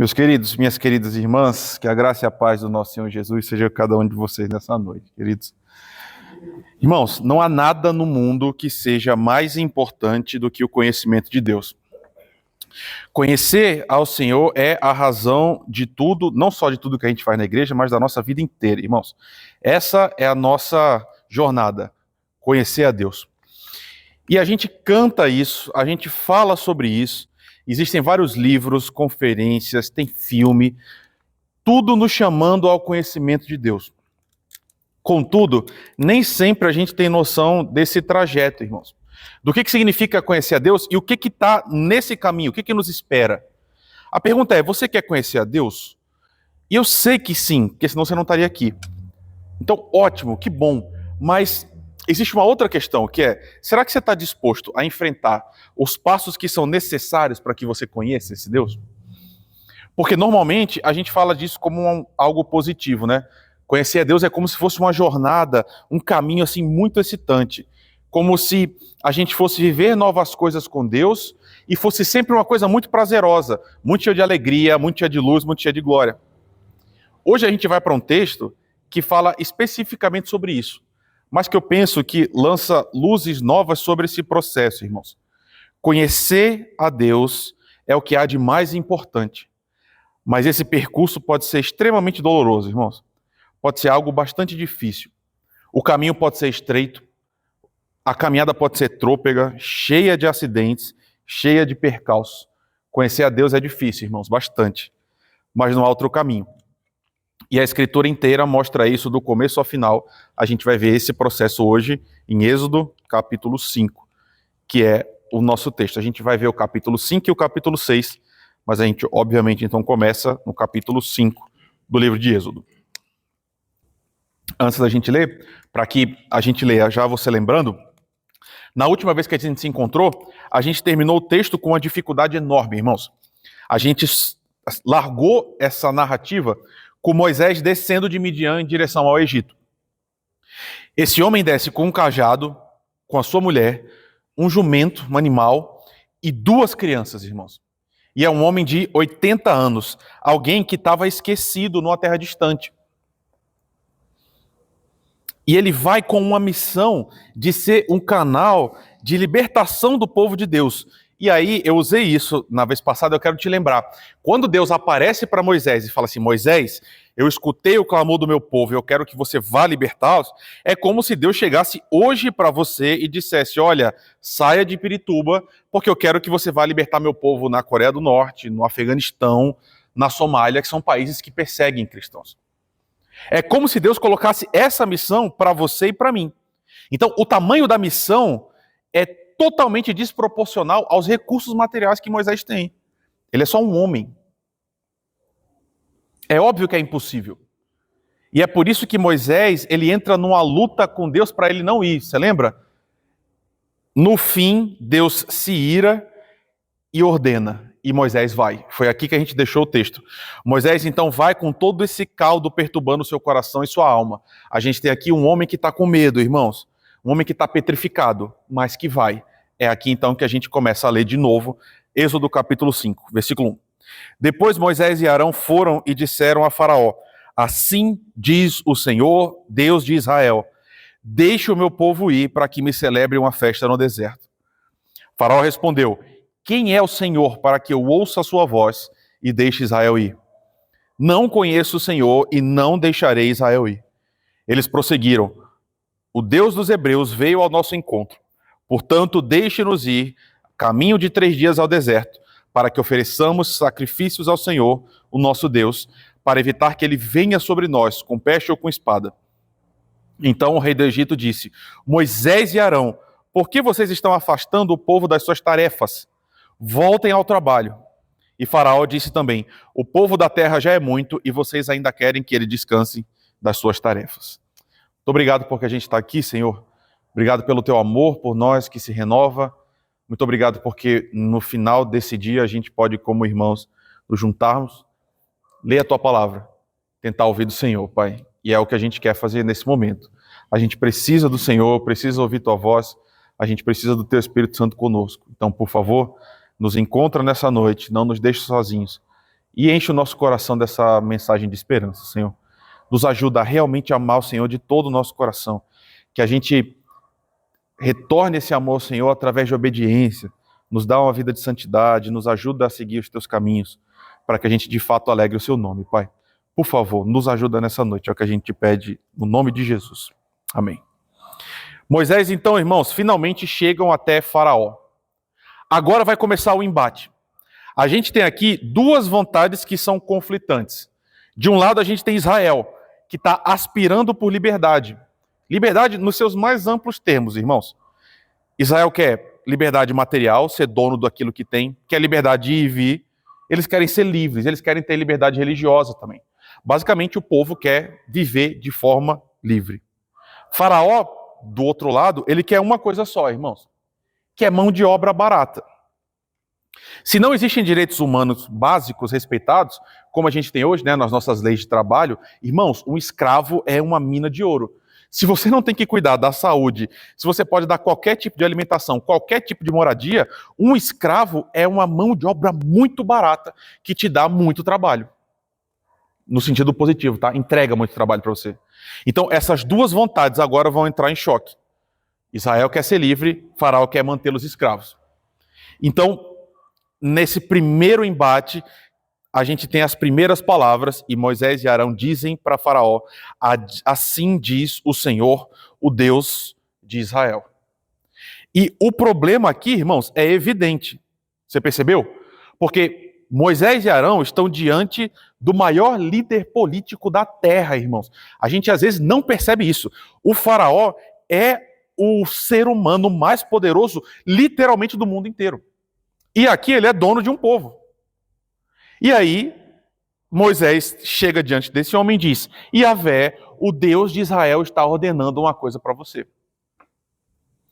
Meus queridos, minhas queridas irmãs, que a graça e a paz do nosso Senhor Jesus seja com cada um de vocês nessa noite, queridos. Irmãos, não há nada no mundo que seja mais importante do que o conhecimento de Deus. Conhecer ao Senhor é a razão de tudo, não só de tudo que a gente faz na igreja, mas da nossa vida inteira, irmãos. Essa é a nossa jornada, conhecer a Deus. E a gente canta isso, a gente fala sobre isso. Existem vários livros, conferências, tem filme, tudo nos chamando ao conhecimento de Deus. Contudo, nem sempre a gente tem noção desse trajeto, irmãos. Do que significa conhecer a Deus e o que está nesse caminho, o que nos espera. A pergunta é, você quer conhecer a Deus? E eu sei que sim, porque senão você não estaria aqui. Então, ótimo, que bom. Mas existe uma outra questão, que é, será que você está disposto a enfrentar os passos que são necessários para que você conheça esse Deus? Porque normalmente a gente fala disso como algo positivo, né? Conhecer a Deus é como se fosse uma jornada, um caminho assim muito excitante. Como se a gente fosse viver novas coisas com Deus e fosse sempre uma coisa muito prazerosa, muito cheia de alegria, muito cheia de luz, muito cheia de glória. Hoje a gente vai para um texto que fala especificamente sobre isso, mas que eu penso que lança luzes novas sobre esse processo, irmãos. Conhecer a Deus é o que há de mais importante, mas esse percurso pode ser extremamente doloroso, irmãos. Pode ser algo bastante difícil. O caminho pode ser estreito, a caminhada pode ser trôpega, cheia de acidentes, cheia de percalços. Conhecer a Deus é difícil, irmãos, bastante, mas não há outro caminho. E a Escritura inteira mostra isso do começo ao final. A gente vai ver esse processo hoje em Êxodo, capítulo 5, que é o nosso texto. A gente vai ver o capítulo 5 e o capítulo 6, mas a gente, obviamente, então começa no capítulo 5 do livro de Êxodo. Antes da gente ler, para que a gente leia já você lembrando, na última vez que a gente se encontrou, a gente terminou o texto com uma dificuldade enorme, irmãos. A gente largou essa narrativa com Moisés descendo de Midian em direção ao Egito. Esse homem desce com um cajado, com a sua mulher, um jumento, um animal, e 2 crianças, irmãos. E é um homem de 80 anos, alguém que estava esquecido numa terra distante. E ele vai com uma missão de ser um canal de libertação do povo de Deus. E aí, eu usei isso na vez passada, eu quero te lembrar. Quando Deus aparece para Moisés e fala assim, Moisés, eu escutei o clamor do meu povo, eu quero que você vá libertá-los, é como se Deus chegasse hoje para você e dissesse, olha, saia de Pirituba, porque eu quero que você vá libertar meu povo na Coreia do Norte, no Afeganistão, na Somália, que são países que perseguem cristãos. É como se Deus colocasse essa missão para você e para mim. Então, o tamanho da missão é totalmente desproporcional aos recursos materiais que Moisés tem. Ele é só um homem. É óbvio que é impossível. E é por isso que Moisés, ele entra numa luta com Deus para ele não ir. Você lembra? No fim, Deus se ira e ordena. E Moisés vai. Foi aqui que a gente deixou o texto. Moisés, então, vai com todo esse caldo perturbando o seu coração e sua alma. A gente tem aqui um homem que está com medo, irmãos. Um homem que está petrificado, mas que vai. É aqui, então, que a gente começa a ler de novo, Êxodo capítulo 5, versículo 1. Depois Moisés e Arão foram e disseram a Faraó, assim diz o Senhor, Deus de Israel, deixe o meu povo ir para que me celebre uma festa no deserto. Faraó respondeu, quem é o Senhor para que eu ouça a sua voz e deixe Israel ir? Não conheço o Senhor e não deixarei Israel ir. Eles prosseguiram, o Deus dos Hebreus veio ao nosso encontro. Portanto, deixe-nos ir, caminho de 3 dias ao deserto, para que ofereçamos sacrifícios ao Senhor, o nosso Deus, para evitar que ele venha sobre nós, com peste ou com espada. Então o rei do Egito disse, Moisés e Arão, por que vocês estão afastando o povo das suas tarefas? Voltem ao trabalho. E Faraó disse também, o povo da terra já é muito e vocês ainda querem que ele descanse das suas tarefas. Muito obrigado porque a gente está aqui, Senhor. Obrigado pelo teu amor por nós que se renova. Muito obrigado porque no final desse dia a gente pode, como irmãos, nos juntarmos, ler a tua palavra, tentar ouvir do Senhor, Pai. E é o que a gente quer fazer nesse momento. A gente precisa do Senhor, precisa ouvir tua voz, a gente precisa do teu Espírito Santo conosco. Então, por favor, nos encontra nessa noite, não nos deixe sozinhos E enche o nosso coração dessa mensagem de esperança, Senhor. Nos ajuda a realmente amar o Senhor de todo o nosso coração. Que a gente retorne esse amor ao Senhor através de obediência, nos dá uma vida de santidade, nos ajuda a seguir os teus caminhos, para que a gente de fato alegre o seu nome, Pai. Por favor, nos ajuda nessa noite, é o que a gente te pede, no nome de Jesus. Amém. Moisés, então, irmãos, finalmente chegam até Faraó. Agora vai começar o embate. A gente tem aqui duas vontades que são conflitantes. De um lado, a gente tem Israel, que está aspirando por liberdade. Liberdade nos seus mais amplos termos, irmãos. Israel quer liberdade material, ser dono daquilo que tem, quer liberdade de ir e vir. Eles querem ser livres, eles querem ter liberdade religiosa também. Basicamente, o povo quer viver de forma livre. Faraó, do outro lado, ele quer uma coisa só, irmãos, que é mão de obra barata. Se não existem direitos humanos básicos respeitados, como a gente tem hoje, né, nas nossas leis de trabalho, irmãos, um escravo é uma mina de ouro. Se você não tem que cuidar da saúde, se você pode dar qualquer tipo de alimentação, qualquer tipo de moradia, um escravo é uma mão de obra muito barata que te dá muito trabalho. No sentido positivo, tá? Entrega muito trabalho para você. Então, essas duas vontades agora vão entrar em choque. Israel quer ser livre, Faraó quer mantê-los escravos. Então, nesse primeiro embate, a gente tem as primeiras palavras, e Moisés e Arão dizem para Faraó: assim diz o Senhor, o Deus de Israel. E o problema aqui, irmãos, é evidente. Você percebeu? Porque Moisés e Arão estão diante do maior líder político da terra, irmãos. A gente às vezes não percebe isso. O Faraó é o ser humano mais poderoso, literalmente, do mundo inteiro. E aqui ele é dono de um povo. E aí, Moisés chega diante desse homem e diz: Yahvé, o Deus de Israel, está ordenando uma coisa para você.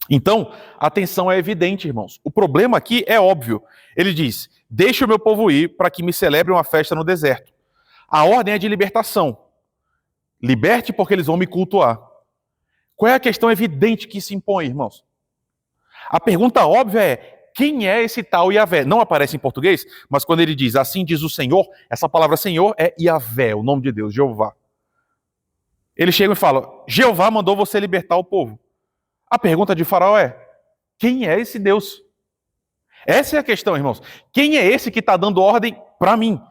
Então, a tensão é evidente, irmãos. O problema aqui é óbvio. Ele diz: deixe o meu povo ir para que me celebre uma festa no deserto. A ordem é de libertação. Liberte porque eles vão me cultuar. Qual é a questão evidente que se impõe, irmãos? A pergunta óbvia é: quem é esse tal Yahvé? Não aparece em português, mas quando ele diz assim diz o Senhor, essa palavra Senhor é Yahvé, o nome de Deus, Jeová. Ele chega e fala: Jeová mandou você libertar o povo. A pergunta de Faraó é: quem é esse Deus? Essa é a questão, irmãos. Quem é esse que está dando ordem para mim,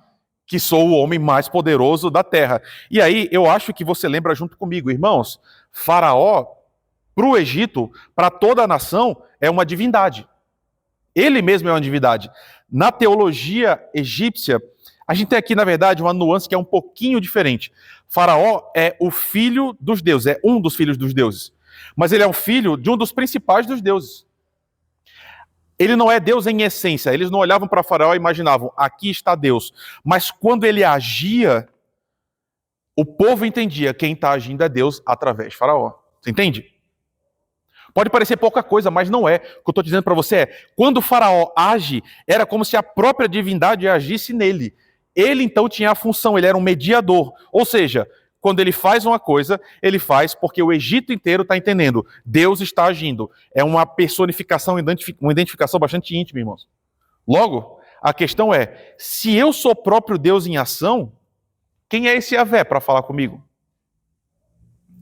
que sou o homem mais poderoso da terra? E aí eu acho que você lembra junto comigo, irmãos, Faraó, para o Egito, para toda a nação, é uma divindade. Ele mesmo é uma divindade. Na teologia egípcia, a gente tem aqui, na verdade, uma nuance que é um pouquinho diferente. Faraó é o filho dos deuses, é um dos filhos dos deuses. Mas ele é um filho de um dos principais dos deuses. Ele não é Deus em essência. Eles não olhavam para Faraó e imaginavam: aqui está Deus. Mas quando ele agia, o povo entendia: quem está agindo é Deus através de Faraó. Você entende? Pode parecer pouca coisa, mas não é. O que eu estou dizendo para você é: quando o Faraó age, era como se a própria divindade agisse nele. Ele então tinha a função, ele era um mediador. Ou seja, quando ele faz uma coisa, ele faz porque o Egito inteiro está entendendo: Deus está agindo. É uma personificação, uma identificação bastante íntima, irmãos. Logo, a questão é: se eu sou próprio Deus em ação, quem é esse Yahvé para falar comigo?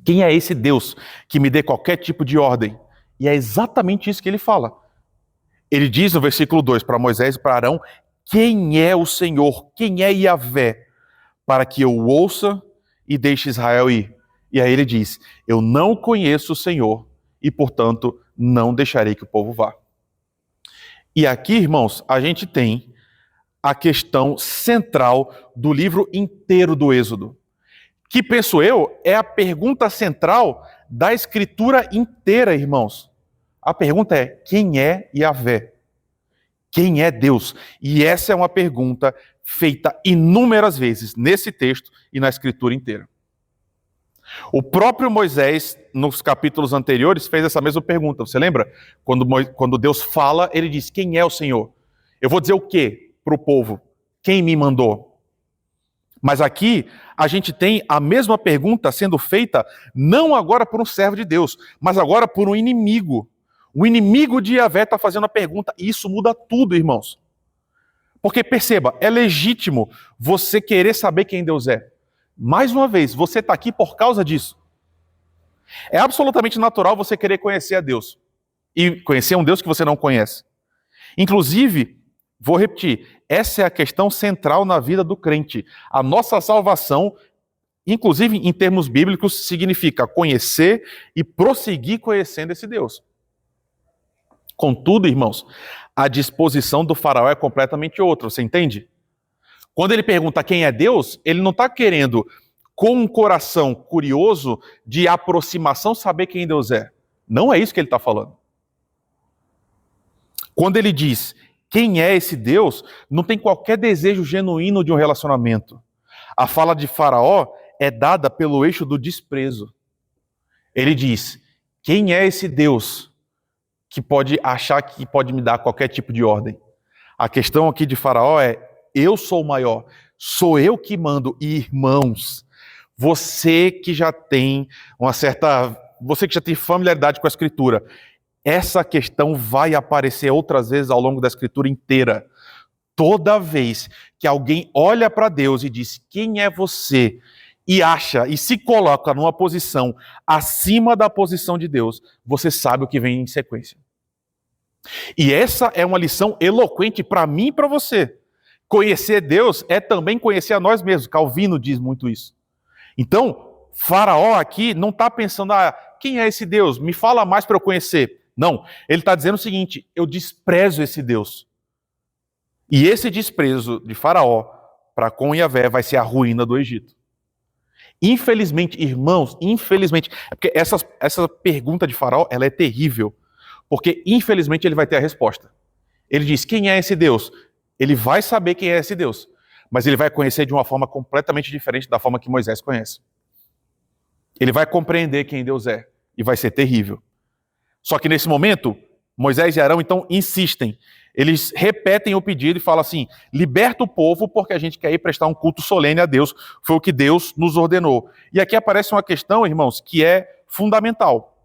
Quem é esse Deus que me dê qualquer tipo de ordem? E é exatamente isso que ele fala. Ele diz no versículo 2 para Moisés e para Arão: quem é o Senhor? Quem é Yahvé? Para que eu ouça e deixe Israel ir. E aí ele diz: eu não conheço o Senhor e, portanto, não deixarei que o povo vá. E aqui, irmãos, a gente tem a questão central do livro inteiro do Êxodo, que, penso eu, é a pergunta central da escritura inteira, irmãos. A pergunta é: quem é Yahvé? Quem é Deus? E essa é uma pergunta feita inúmeras vezes nesse texto e na escritura inteira. O próprio Moisés, nos capítulos anteriores, fez essa mesma pergunta. Você lembra? Quando Deus fala, ele diz: quem é o Senhor? Eu vou dizer o quê para o povo? Quem me mandou? Mas aqui a gente tem a mesma pergunta sendo feita não agora por um servo de Deus, mas agora por um inimigo. O inimigo de Yahvé está fazendo a pergunta, e isso muda tudo, irmãos. Porque perceba, é legítimo você querer saber quem Deus é. Mais uma vez, você está aqui por causa disso. É absolutamente natural você querer conhecer a Deus. E conhecer um Deus que você não conhece. Inclusive, vou repetir, essa é a questão central na vida do crente. A nossa salvação, inclusive em termos bíblicos, significa conhecer e prosseguir conhecendo esse Deus. Contudo, irmãos, a disposição do faraó é completamente outra, você entende? Quando ele pergunta quem é Deus, ele não está querendo, com um coração curioso, de aproximação, saber quem Deus é. Não é isso que ele está falando. Quando ele diz quem é esse Deus, não tem qualquer desejo genuíno de um relacionamento. A fala de Faraó é dada pelo eixo do desprezo. Ele diz, quem é esse Deus que pode achar que pode me dar qualquer tipo de ordem? A questão aqui de Faraó é, eu sou o maior, sou eu que mando. E, irmãos, você que já tem você que já tem familiaridade com a Escritura, essa questão vai aparecer outras vezes ao longo da Escritura inteira. Toda vez que alguém olha para Deus e diz, quem é você? E acha, e se coloca numa posição acima da posição de Deus, você sabe o que vem em sequência. E essa é uma lição eloquente para mim e para você. Conhecer Deus é também conhecer a nós mesmos. Calvino diz muito isso. Então, Faraó aqui não está pensando, quem é esse Deus? Me fala mais para eu conhecer. Não, ele está dizendo o seguinte, eu desprezo esse Deus. E esse desprezo de Faraó para com Yahvé vai ser a ruína do Egito. Infelizmente, irmãos, é porque essa pergunta de Faraó, ela é terrível, porque infelizmente ele vai ter a resposta. Ele diz, quem é esse Deus? Ele vai saber quem é esse Deus, mas ele vai conhecer de uma forma completamente diferente da forma que Moisés conhece. Ele vai compreender quem Deus é, e vai ser terrível. Só que nesse momento, Moisés e Arão então insistem. Eles repetem o pedido e falam assim, liberta o povo porque a gente quer ir prestar um culto solene a Deus. Foi o que Deus nos ordenou. E aqui aparece uma questão, irmãos, que é fundamental.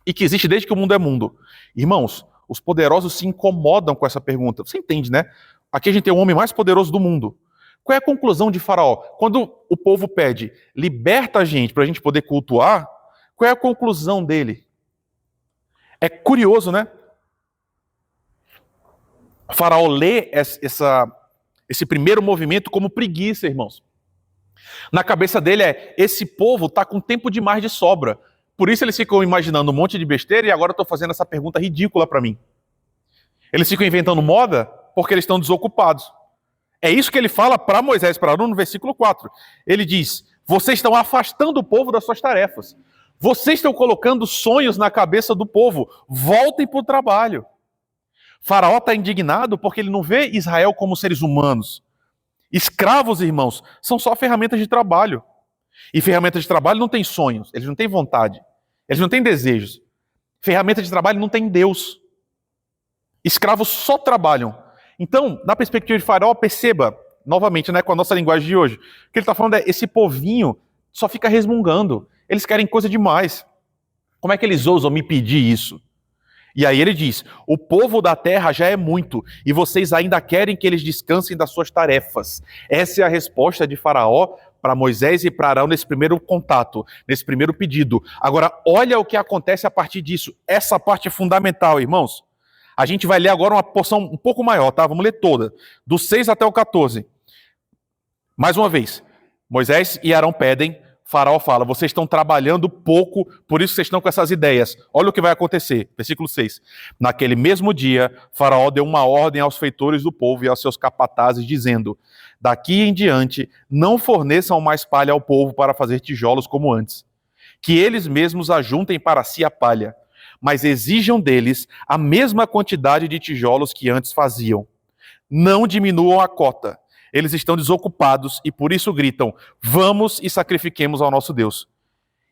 E que existe desde que o mundo é mundo. Irmãos, os poderosos se incomodam com essa pergunta. Você entende, né? Aqui a gente tem o homem mais poderoso do mundo. Qual é a conclusão de Faraó? Quando o povo pede, liberta a gente para a gente poder cultuar, qual é a conclusão dele? É curioso, né? O Faraó lê esse primeiro movimento como preguiça, irmãos. Na cabeça dele esse povo está com tempo demais de sobra. Por isso eles ficam imaginando um monte de besteira e agora eu estou fazendo essa pergunta ridícula para mim. Eles ficam inventando moda porque eles estão desocupados. É isso que ele fala para Moisés, para Arão, no versículo 4. Ele diz, vocês estão afastando o povo das suas tarefas. Vocês estão colocando sonhos na cabeça do povo. Voltem para o trabalho. Faraó está indignado porque ele não vê Israel como seres humanos. Escravos, irmãos, são só ferramentas de trabalho. E ferramentas de trabalho não têm sonhos, eles não têm vontade, eles não têm desejos. Ferramentas de trabalho não têm Deus. Escravos só trabalham. Então, na perspectiva de Faraó, perceba, novamente, né, com a nossa linguagem de hoje, o que ele está falando é, esse povinho só fica resmungando. Eles querem coisa demais. Como é que eles ousam me pedir isso? E aí ele diz, o povo da terra já é muito, e vocês ainda querem que eles descansem das suas tarefas. Essa é a resposta de Faraó para Moisés e para Arão nesse primeiro contato, nesse primeiro pedido. Agora, olha o que acontece a partir disso. Essa parte é fundamental, irmãos. A gente vai ler agora uma porção um pouco maior, tá? Vamos ler toda, do 6 até o 14. Mais uma vez, Moisés e Arão pedem, Faraó fala, vocês estão trabalhando pouco, por isso vocês estão com essas ideias. Olha o que vai acontecer, versículo 6. Naquele mesmo dia, Faraó deu uma ordem aos feitores do povo e aos seus capatazes, dizendo, daqui em diante, não forneçam mais palha ao povo para fazer tijolos como antes. Que eles mesmos ajuntem para si a palha, mas exijam deles a mesma quantidade de tijolos que antes faziam. Não diminuam a cota. Eles estão desocupados e por isso gritam, vamos e sacrifiquemos ao nosso Deus.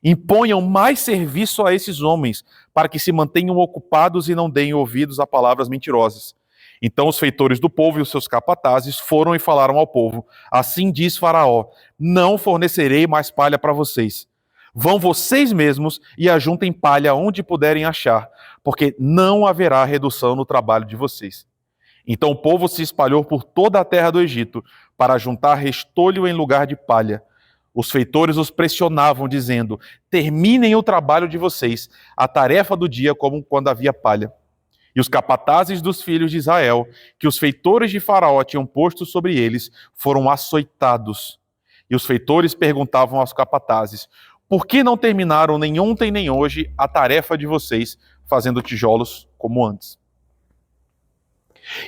Imponham mais serviço a esses homens, para que se mantenham ocupados e não deem ouvidos a palavras mentirosas. Então os feitores do povo e os seus capatazes foram e falaram ao povo, assim diz Faraó, não fornecerei mais palha para vocês. Vão vocês mesmos e ajuntem palha onde puderem achar, porque não haverá redução no trabalho de vocês. Então o povo se espalhou por toda a terra do Egito para juntar restolho em lugar de palha. Os feitores os pressionavam, dizendo: terminem o trabalho de vocês, a tarefa do dia como quando havia palha. E os capatazes dos filhos de Israel, que os feitores de Faraó tinham posto sobre eles, foram açoitados. E os feitores perguntavam aos capatazes: por que não terminaram nem ontem nem hoje a tarefa de vocês, fazendo tijolos como antes?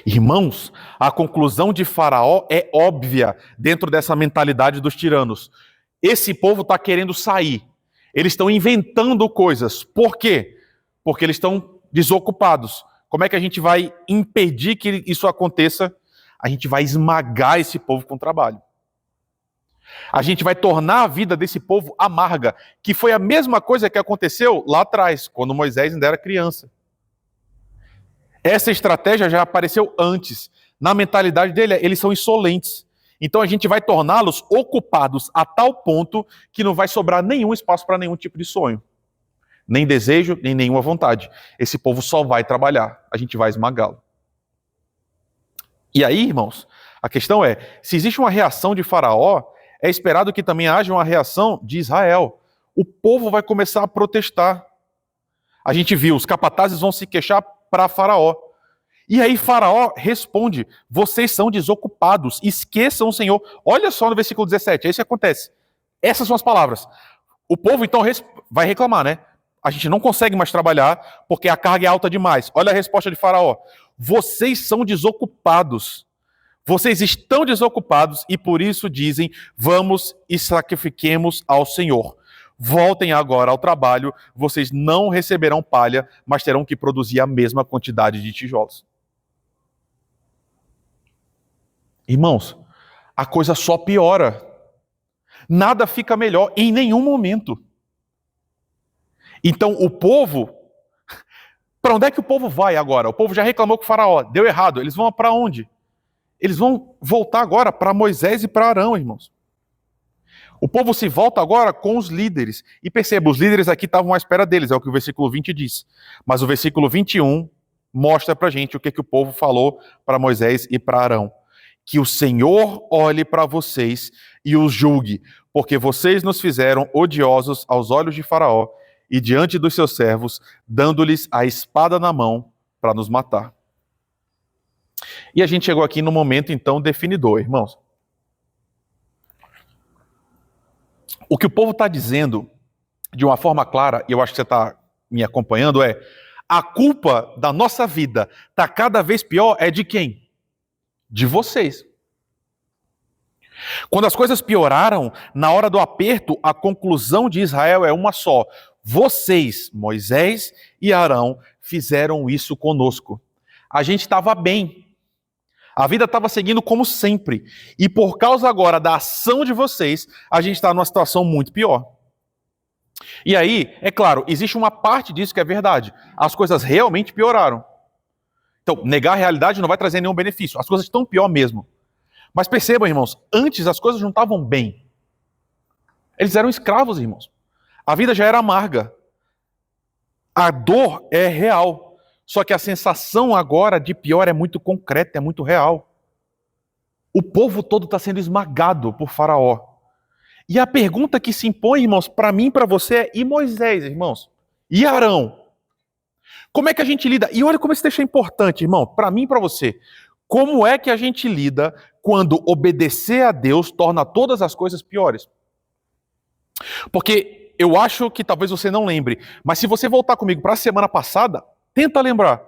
Irmãos, a conclusão de Faraó é óbvia dentro dessa mentalidade dos tiranos. Esse povo está querendo sair. Eles estão inventando coisas. Por quê? Porque eles estão desocupados. Como é que a gente vai impedir que isso aconteça? A gente vai esmagar esse povo com trabalho. A gente vai tornar a vida desse povo amarga, que foi a mesma coisa que aconteceu lá atrás, quando Moisés ainda era criança. Essa estratégia já apareceu antes. Na mentalidade dele, eles são insolentes. Então a gente vai torná-los ocupados a tal ponto que não vai sobrar nenhum espaço para nenhum tipo de sonho. Nem desejo, nem nenhuma vontade. Esse povo só vai trabalhar. A gente vai esmagá-lo. E aí, irmãos, a questão é, se existe uma reação de Faraó, é esperado que também haja uma reação de Israel. O povo vai começar a protestar. A gente viu, os capatazes vão se queixar para Faraó. E aí Faraó responde: vocês são desocupados, esqueçam o Senhor. Olha só no versículo 17, é isso que acontece. Essas são as palavras. O povo então vai reclamar, né? A gente não consegue mais trabalhar porque a carga é alta demais. Olha a resposta de Faraó: vocês são desocupados. Vocês estão desocupados e por isso dizem: vamos e sacrifiquemos ao Senhor. Voltem agora ao trabalho, vocês não receberão palha, mas terão que produzir a mesma quantidade de tijolos. Irmãos, a coisa só piora. Nada fica melhor em nenhum momento. Então o povo, para onde é que o povo vai agora? O povo já reclamou com o Faraó, deu errado, eles vão para onde? Eles vão voltar agora para Moisés e para Arão, irmãos. O povo se volta agora com os líderes. E perceba, os líderes aqui estavam à espera deles, é o que o versículo 20 diz. Mas o versículo 21 mostra para a gente o que o povo falou para Moisés e para Arão. Que o Senhor olhe para vocês e os julgue, porque vocês nos fizeram odiosos aos olhos de Faraó e diante dos seus servos, dando-lhes a espada na mão para nos matar. E a gente chegou aqui no momento, então, definidor, irmãos. O que o povo está dizendo, de uma forma clara, e eu acho que você está me acompanhando, é: a culpa da nossa vida está cada vez pior é de quem? De vocês. Quando as coisas pioraram, na hora do aperto, a conclusão de Israel é uma só: vocês, Moisés e Arão, fizeram isso conosco. A gente estava bem. A vida estava seguindo como sempre. E por causa agora da ação de vocês, a gente está numa situação muito pior. E aí, é claro, existe uma parte disso que é verdade. As coisas realmente pioraram. Então, negar a realidade não vai trazer nenhum benefício. As coisas estão pior mesmo. Mas percebam, irmãos, antes as coisas não estavam bem. Eles eram escravos, irmãos. A vida já era amarga. A dor é real. Só que a sensação agora de pior é muito concreta, é muito real. O povo todo está sendo esmagado por Faraó. E a pergunta que se impõe, irmãos, para mim e para você é: e Moisés, irmãos? E Arão? Como é que a gente lida? E olha como esse texto é importante, irmão, para mim e para você. Como é que a gente lida quando obedecer a Deus torna todas as coisas piores? Porque eu acho que talvez você não lembre, mas se você voltar comigo para a semana passada, tenta lembrar.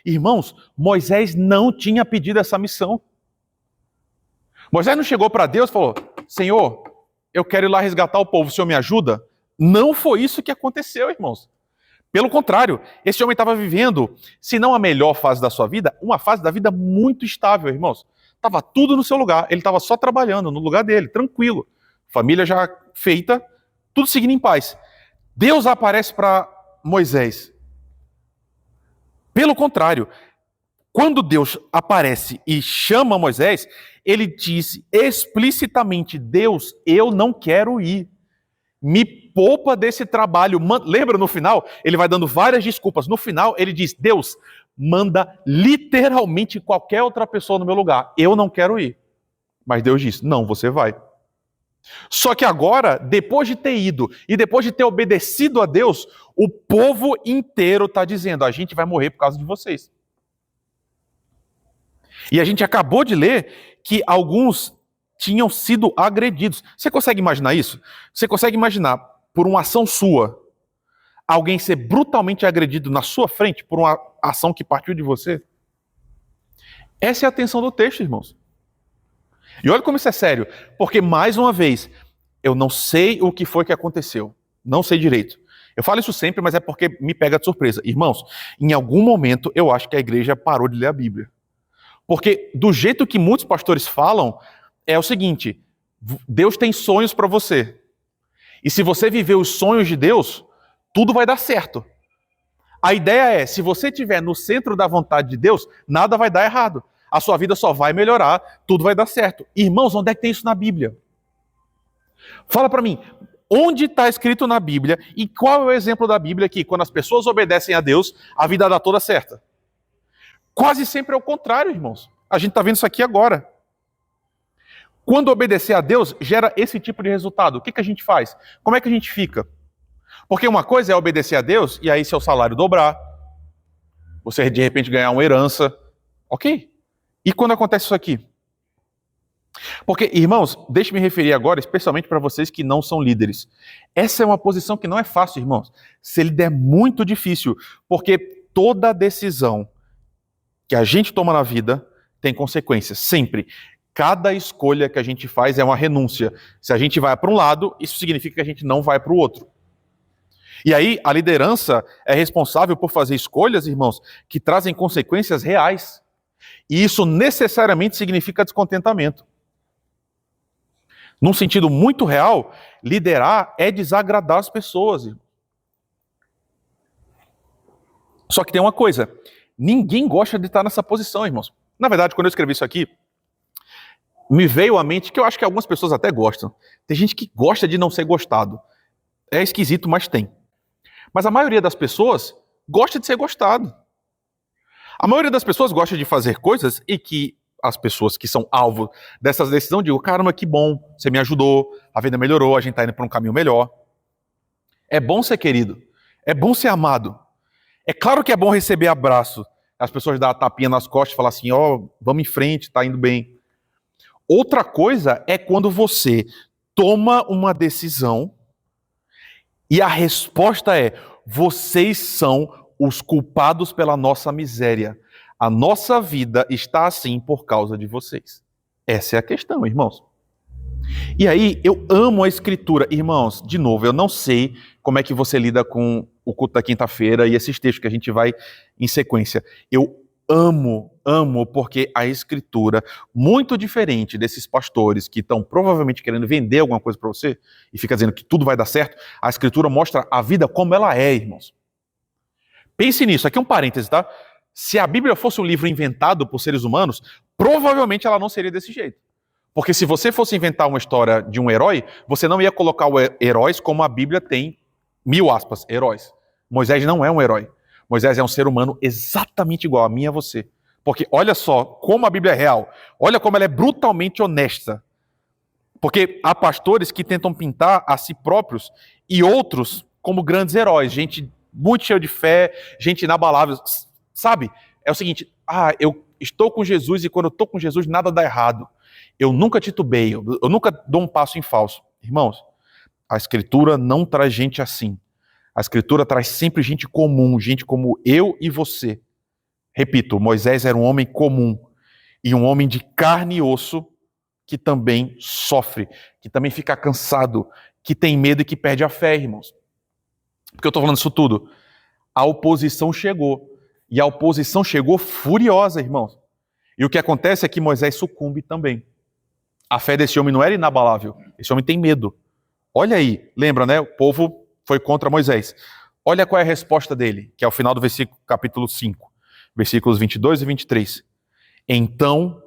Irmãos, Moisés não tinha pedido essa missão. Moisés não chegou para Deus e falou: Senhor, eu quero ir lá resgatar o povo, o Senhor me ajuda? Não foi isso que aconteceu, irmãos. Pelo contrário, esse homem estava vivendo, se não a melhor fase da sua vida, uma fase da vida muito estável, irmãos. Estava tudo no seu lugar, ele estava só trabalhando no lugar dele, tranquilo. Família já feita, tudo seguindo em paz. Deus aparece para Moisés. Pelo contrário, quando Deus aparece e chama Moisés, ele diz explicitamente: Deus, eu não quero ir. Me poupa desse trabalho. Lembra no final? Ele vai dando várias desculpas. No final, ele diz: Deus, manda literalmente qualquer outra pessoa no meu lugar. Eu não quero ir. Mas Deus disse, não, você vai. Só que agora, depois de ter ido e depois de ter obedecido a Deus, o povo inteiro está dizendo, a gente vai morrer por causa de vocês. E a gente acabou de ler que alguns tinham sido agredidos. Você consegue imaginar isso? Você consegue imaginar, por uma ação sua, alguém ser brutalmente agredido na sua frente por uma ação que partiu de você? Essa é a tensão do texto, irmãos. E olha como isso é sério, porque, mais uma vez, eu não sei o que foi que aconteceu. Não sei direito. Eu falo isso sempre, mas é porque me pega de surpresa. Irmãos, em algum momento eu acho que a igreja parou de ler a Bíblia. Porque do jeito que muitos pastores falam, é o seguinte, Deus tem sonhos para você. E se você viver os sonhos de Deus, tudo vai dar certo. A ideia é, se você estiver no centro da vontade de Deus, nada vai dar errado. A sua vida só vai melhorar, tudo vai dar certo. Irmãos, onde é que tem isso na Bíblia? Fala para mim, onde está escrito na Bíblia e qual é o exemplo da Bíblia que quando as pessoas obedecem a Deus, a vida dá toda certa? Quase sempre é o contrário, irmãos. A gente está vendo isso aqui agora. Quando obedecer a Deus, gera esse tipo de resultado. O que a gente faz? Como é que a gente fica? Porque uma coisa é obedecer a Deus e aí seu salário dobrar, você de repente ganhar uma herança. Ok. E quando acontece isso aqui? Porque, irmãos, deixe-me referir agora, especialmente para vocês que não são líderes. Essa é uma posição que não é fácil, irmãos. Ser líder é muito difícil, porque toda decisão que a gente toma na vida tem consequências, sempre. Cada escolha que a gente faz é uma renúncia. Se a gente vai para um lado, isso significa que a gente não vai para o outro. E aí, a liderança é responsável por fazer escolhas, irmãos, que trazem consequências reais. E isso necessariamente significa descontentamento. Num sentido muito real, liderar é desagradar as pessoas. Irmão. Só que tem uma coisa, ninguém gosta de estar nessa posição, irmãos. Na verdade, quando eu escrevi isso aqui, me veio à mente que eu acho que algumas pessoas até gostam. Tem gente que gosta de não ser gostado. É esquisito, mas tem. Mas a maioria das pessoas gosta de ser gostado. A maioria das pessoas gosta de fazer coisas e que as pessoas que são alvo dessas decisões digam, caramba, que bom, você me ajudou, a vida melhorou, a gente está indo para um caminho melhor. É bom ser querido, é bom ser amado. É claro que é bom receber abraço. As pessoas dão a tapinha nas costas e falam assim, vamos em frente, está indo bem. Outra coisa é quando você toma uma decisão e a resposta é, vocês são os culpados pela nossa miséria. A nossa vida está assim por causa de vocês. Essa é a questão, irmãos. E aí, eu amo a Escritura. Irmãos, de novo, eu não sei como é que você lida com o culto da quinta-feira e esses textos que a gente vai em sequência. Eu amo, porque a Escritura, muito diferente desses pastores que estão provavelmente querendo vender alguma coisa para você e fica dizendo que tudo vai dar certo, a Escritura mostra a vida como ela é, irmãos. Pense nisso, aqui é um parêntese, tá? Se a Bíblia fosse um livro inventado por seres humanos, provavelmente ela não seria desse jeito. Porque se você fosse inventar uma história de um herói, você não ia colocar heróis como a Bíblia tem, 1000 aspas, heróis. Moisés não é um herói. Moisés é um ser humano exatamente igual a mim e a você. Porque olha só como a Bíblia é real. Olha como ela é brutalmente honesta. Porque há pastores que tentam pintar a si próprios e outros como grandes heróis. Gente muito cheia de fé, gente inabalável. Sabe? É o seguinte, eu estou com Jesus e quando eu estou com Jesus nada dá errado. Eu nunca titubeio, eu nunca dou um passo em falso. Irmãos, a Escritura não traz gente assim. A Escritura traz sempre gente comum, gente como eu e você. Repito, Moisés era um homem comum e um homem de carne e osso que também sofre, que também fica cansado, que tem medo e que perde a fé, irmãos. Por que eu estou falando isso tudo? A oposição chegou. E a oposição chegou furiosa, irmãos. E o que acontece é que Moisés sucumbe também. A fé desse homem não era inabalável. Esse homem tem medo. Olha aí, lembra, né? O povo foi contra Moisés. Olha qual é a resposta dele, que é o final do versículo, capítulo 5, versículos 22 e 23. Então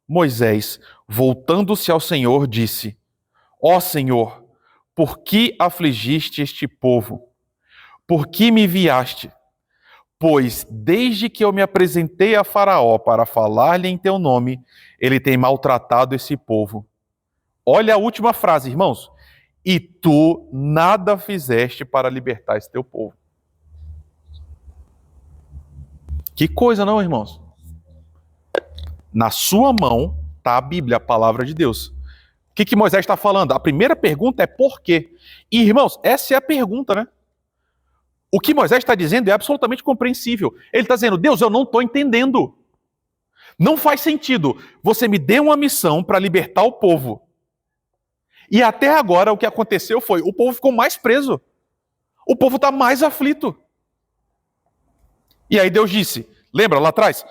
Moisés, voltando-se ao Senhor, disse, ó Senhor, por que afligiste este povo? Por que me enviaste? Pois desde que eu me apresentei a Faraó para falar-lhe em teu nome, ele tem maltratado esse povo. Olha a última frase, irmãos. E tu nada fizeste para libertar esse teu povo. Que coisa, não, irmãos? Na sua mão está a Bíblia, a palavra de Deus. O que Moisés está falando? A primeira pergunta é por quê? E, irmãos, essa é a pergunta, né? O que Moisés está dizendo é absolutamente compreensível. Ele está dizendo, Deus, eu não estou entendendo. Não faz sentido. Você me deu uma missão para libertar o povo. E até agora o que aconteceu foi, o povo ficou mais preso. O povo está mais aflito. E aí Deus disse, lembra lá atrás?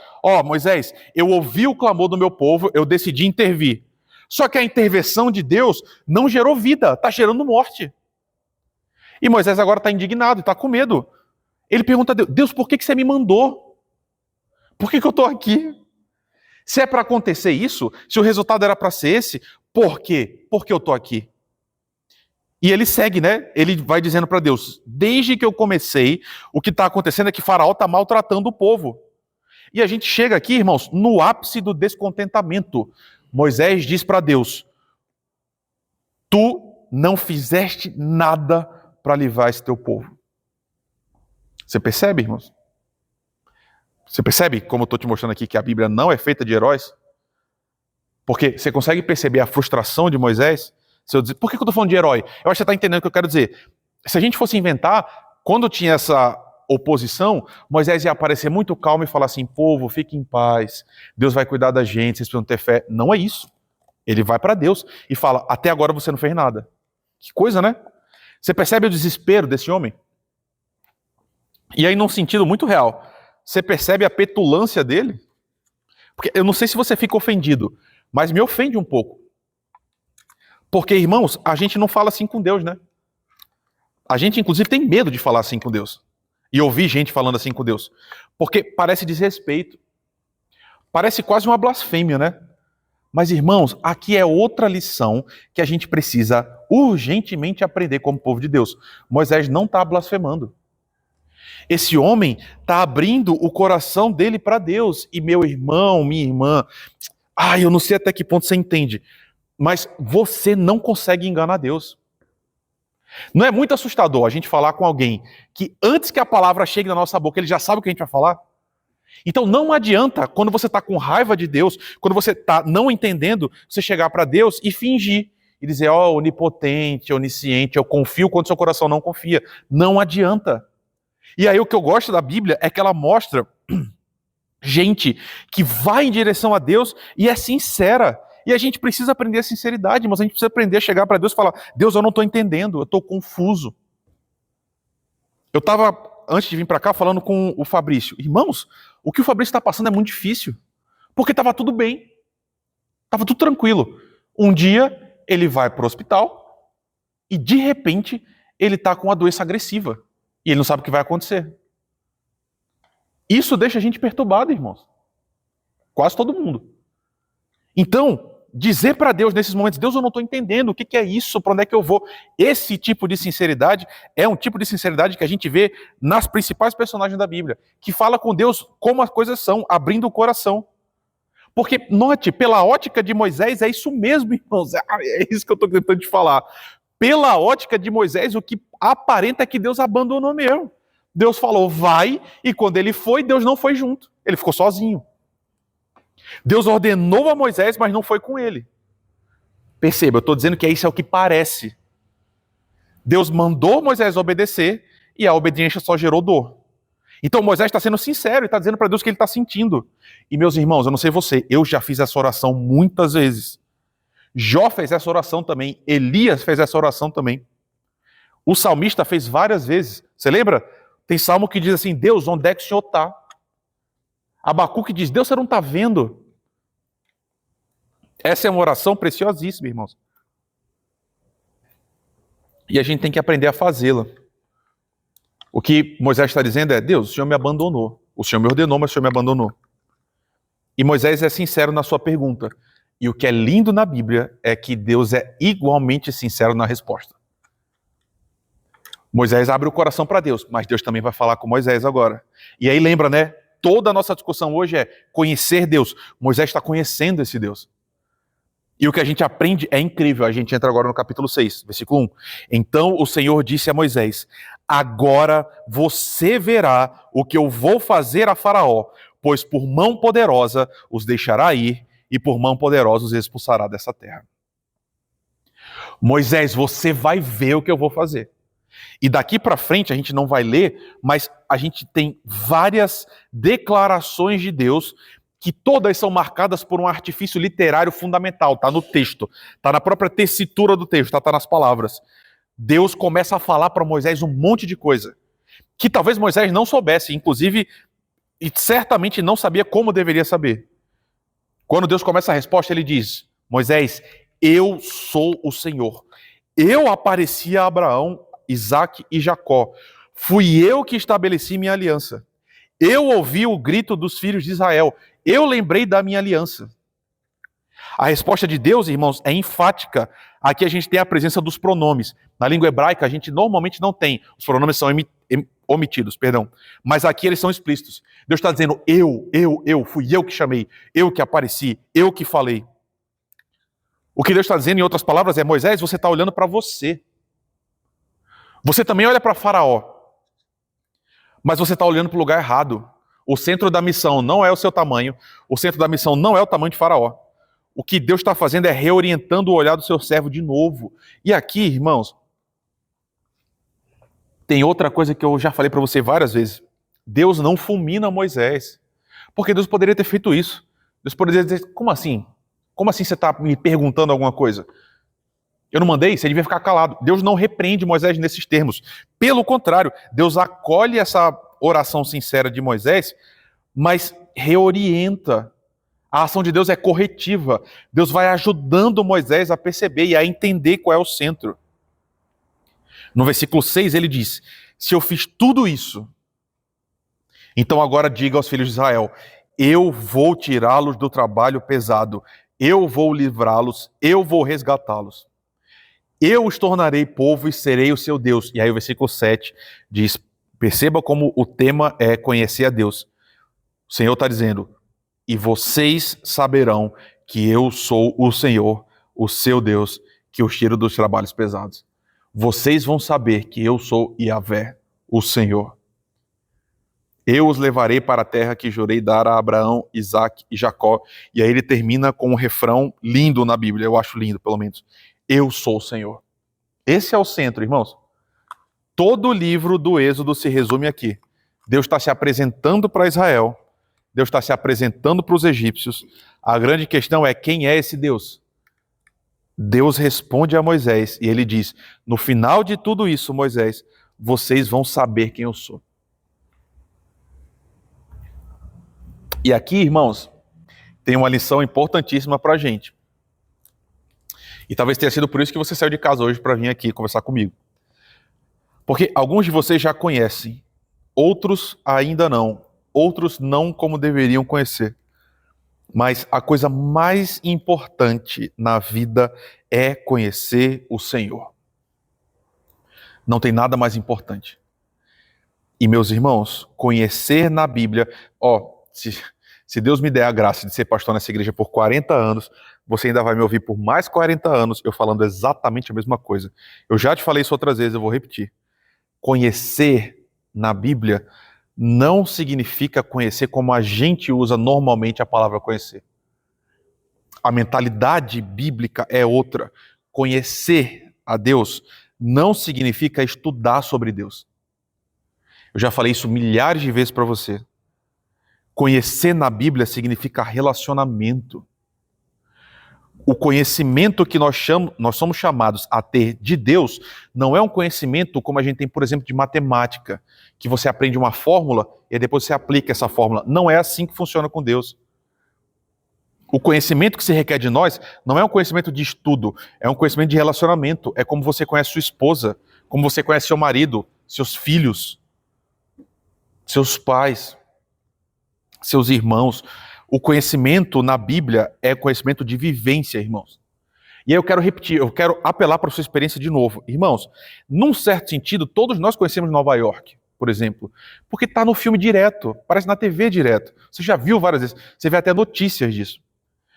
Moisés, eu ouvi o clamor do meu povo, eu decidi intervir. Só que a intervenção de Deus não gerou vida, está gerando morte. E Moisés agora está indignado, está com medo. Ele pergunta a Deus, Deus, por que você me mandou? Por que eu estou aqui? Se é para acontecer isso, se o resultado era para ser esse, por quê? Por que eu estou aqui? E ele segue, né? Ele vai dizendo para Deus, desde que eu comecei, o que está acontecendo é que Faraó está maltratando o povo. E a gente chega aqui, irmãos, no ápice do descontentamento. Moisés diz para Deus, tu não fizeste nada para livrar esse teu povo. Você percebe, irmãos? Você percebe, como eu estou te mostrando aqui, que a Bíblia não é feita de heróis? Porque você consegue perceber a frustração de Moisés? Se eu dizer, por que eu estou falando de herói? Eu acho que você está entendendo o que eu quero dizer. Se a gente fosse inventar, quando tinha essa oposição, Moisés ia aparecer muito calmo e falar assim, povo, fique em paz, Deus vai cuidar da gente, vocês precisam ter fé. Não é isso. Ele vai para Deus e fala, até agora você não fez nada. Que coisa, né? Você percebe o desespero desse homem? E aí, num sentido muito real, você percebe a petulância dele? Porque eu não sei se você fica ofendido, mas me ofende um pouco. Porque, irmãos, a gente não fala assim com Deus, né? A gente, inclusive, tem medo de falar assim com Deus. E ouvir gente falando assim com Deus. Porque parece desrespeito. Parece quase uma blasfêmia, né? Mas, irmãos, aqui é outra lição que a gente precisa urgentemente aprender como povo de Deus. Moisés não está blasfemando. Esse homem está abrindo o coração dele para Deus. E meu irmão, minha irmã, eu não sei até que ponto você entende, mas você não consegue enganar Deus. Não é muito assustador a gente falar com alguém que antes que a palavra chegue na nossa boca, ele já sabe o que a gente vai falar? Então não adianta, quando você está com raiva de Deus, quando você está não entendendo, você chegar para Deus e fingir. E dizer, onipotente, onisciente, eu confio quando seu coração não confia. Não adianta. E aí o que eu gosto da Bíblia é que ela mostra gente que vai em direção a Deus e é sincera. E a gente precisa aprender a sinceridade, mas a gente precisa aprender a chegar para Deus e falar, Deus, eu não estou entendendo, eu estou confuso. Eu estava, antes de vir para cá, falando com o Fabrício. Irmãos, o que o Fabrício está passando é muito difícil. Porque estava tudo bem. Estava tudo tranquilo. Um dia, ele vai para o hospital e, de repente, ele está com uma doença agressiva. E ele não sabe o que vai acontecer. Isso deixa a gente perturbado, irmãos. Quase todo mundo. Então, dizer para Deus nesses momentos, Deus, eu não estou entendendo, o que é isso, para onde é que eu vou? Esse tipo de sinceridade é um tipo de sinceridade que a gente vê nas principais personagens da Bíblia, que fala com Deus como as coisas são, abrindo o coração. Porque, note, pela ótica de Moisés, é isso mesmo, irmãos, é isso que eu estou tentando te falar. Pela ótica de Moisés, o que aparenta é que Deus abandonou mesmo. Deus falou, vai, e quando ele foi, Deus não foi junto. Ele ficou sozinho. Deus ordenou a Moisés, mas não foi com ele. Perceba, eu estou dizendo que isso é o que parece. Deus mandou Moisés obedecer, e a obediência só gerou dor. Então Moisés está sendo sincero, e está dizendo para Deus o que ele está sentindo. E meus irmãos, eu não sei você, eu já fiz essa oração muitas vezes. Jó fez essa oração também, Elias fez essa oração também. O salmista fez várias vezes. Você lembra? Tem salmo que diz assim, Deus, onde é que o Senhor está? Abacuque diz, Deus, você não está vendo? Essa é uma oração preciosíssima, irmãos. E a gente tem que aprender a fazê-la. O que Moisés está dizendo é, Deus, o Senhor me abandonou. O Senhor me ordenou, mas o Senhor me abandonou. E Moisés é sincero na sua pergunta. E o que é lindo na Bíblia é que Deus é igualmente sincero na resposta. Moisés abre o coração para Deus, mas Deus também vai falar com Moisés agora. E aí lembra, né? Toda a nossa discussão hoje é conhecer Deus. Moisés está conhecendo esse Deus. E o que a gente aprende é incrível. A gente entra agora no capítulo 6, versículo 1. Então o Senhor disse a Moisés: agora você verá o que eu vou fazer a Faraó, pois por mão poderosa os deixará ir, e por mão poderosa os expulsará dessa terra. Moisés, você vai ver o que eu vou fazer. E daqui para frente a gente não vai ler, mas a gente tem várias declarações de Deus que todas são marcadas por um artifício literário fundamental. Está no texto, está na própria tessitura do texto, está nas palavras. Deus começa a falar para Moisés um monte de coisa que talvez Moisés não soubesse, inclusive, e certamente não sabia como deveria saber. Quando Deus começa a resposta, ele diz: Moisés, eu sou o Senhor. Eu apareci a Abraão, Isaque e Jacó. Fui eu que estabeleci minha aliança. Eu ouvi o grito dos filhos de Israel. Eu lembrei da minha aliança. A resposta de Deus, irmãos, é enfática. Aqui a gente tem a presença dos pronomes. Na língua hebraica, a gente normalmente não tem. Os pronomes são omitidos, perdão. Mas aqui eles são explícitos. Deus está dizendo: fui eu que chamei, eu que apareci, eu que falei. O que Deus está dizendo, em outras palavras, é: Moisés, você está olhando para você. Você também olha para Faraó, mas você está olhando para o lugar errado. O centro da missão não é o seu tamanho, o centro da missão não é o tamanho de Faraó. O que Deus está fazendo é reorientando o olhar do seu servo de novo. E aqui, irmãos, tem outra coisa que eu já falei para você várias vezes. Deus não fulmina Moisés, porque Deus poderia ter feito isso. Deus poderia dizer: como assim? Como assim você está me perguntando alguma coisa? Eu não mandei? Você devia ficar calado. Deus não repreende Moisés nesses termos. Pelo contrário, Deus acolhe essa oração sincera de Moisés, mas reorienta. A ação de Deus é corretiva. Deus vai ajudando Moisés a perceber e a entender qual é o centro. No versículo 6 ele diz: se eu fiz tudo isso, então agora diga aos filhos de Israel: eu vou tirá-los do trabalho pesado, eu vou livrá-los, eu vou resgatá-los. Eu os tornarei povo e serei o seu Deus. E aí o versículo 7 diz, perceba como o tema é conhecer a Deus. O Senhor está dizendo: e vocês saberão que eu sou o Senhor, o seu Deus, que os tiro dos trabalhos pesados. Vocês vão saber que eu sou Yahvé, o Senhor. Eu os levarei para a terra que jurei dar a Abraão, Isaque e Jacó. E aí ele termina com um refrão lindo na Bíblia, eu acho lindo pelo menos. Eu sou o Senhor. Esse é o centro, irmãos. Todo o livro do Êxodo se resume aqui. Deus está se apresentando para Israel. Deus está se apresentando para os egípcios. A grande questão é: quem é esse Deus? Deus responde a Moisés e ele diz: no final de tudo isso, Moisés, vocês vão saber quem eu sou. E aqui, irmãos, tem uma lição importantíssima para a gente. E talvez tenha sido por isso que você saiu de casa hoje para vir aqui conversar comigo. Porque alguns de vocês já conhecem, outros ainda não. Outros não como deveriam conhecer. Mas a coisa mais importante na vida é conhecer o Senhor. Não tem nada mais importante. E meus irmãos, conhecer na Bíblia, se Deus me der a graça de ser pastor nessa igreja por 40 anos, você ainda vai me ouvir por mais 40 anos eu falando exatamente a mesma coisa. Eu já te falei isso outras vezes, eu vou repetir. Conhecer na Bíblia não significa conhecer como a gente usa normalmente a palavra conhecer. A mentalidade bíblica é outra. Conhecer a Deus não significa estudar sobre Deus. Eu já falei isso milhares de vezes para você. Conhecer na Bíblia significa relacionamento. O conhecimento que nós somos chamados a ter de Deus não é um conhecimento como a gente tem, por exemplo, de matemática, que você aprende uma fórmula e depois você aplica essa fórmula. Não é assim que funciona com Deus. O conhecimento que se requer de nós não é um conhecimento de estudo, é um conhecimento de relacionamento. É como você conhece sua esposa, como você conhece seu marido, seus filhos, seus pais, seus irmãos. O conhecimento na Bíblia é conhecimento de vivência, irmãos. E aí eu quero repetir, eu quero apelar para a sua experiência de novo. Irmãos, num certo sentido, todos nós conhecemos Nova York, por exemplo, porque está no filme direto, aparece na TV direto. Você já viu várias vezes, você vê até notícias disso.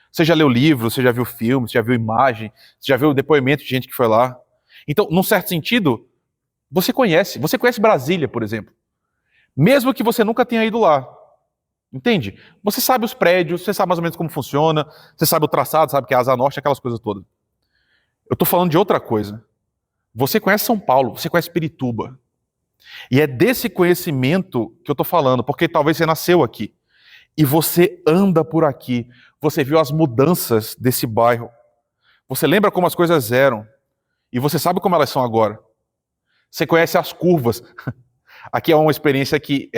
Você já leu livro, você já viu filme, você já viu imagem, você já viu depoimento de gente que foi lá. Então, num certo sentido, você conhece Brasília, por exemplo. Mesmo que você nunca tenha ido lá. Entende? Você sabe os prédios, você sabe mais ou menos como funciona, você sabe o traçado, sabe que é Asa Norte, aquelas coisas todas. Eu estou falando de outra coisa. Você conhece São Paulo, você conhece Pirituba. E é desse conhecimento que eu estou falando, porque talvez você nasceu aqui. E você anda por aqui. Você viu as mudanças desse bairro. Você lembra como as coisas eram. E você sabe como elas são agora. Você conhece as curvas. Aqui é uma experiência que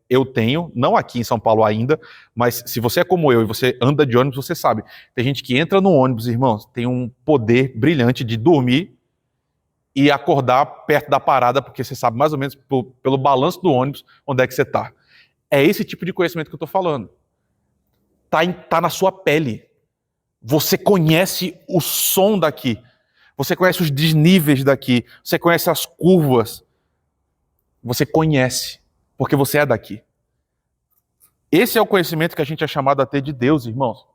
eu tenho, não aqui em São Paulo ainda, mas se você é como eu e você anda de ônibus, você sabe. Tem gente que entra no ônibus, irmãos, tem um poder brilhante de dormir e acordar perto da parada, porque você sabe mais ou menos pelo balanço do ônibus onde é que você está. É esse tipo de conhecimento que eu estou falando. Tá na sua pele. Você conhece o som daqui. Você conhece os desníveis daqui. Você conhece as curvas. Você conhece, porque você é daqui. Esse é o conhecimento que a gente é chamado a ter de Deus, irmãos.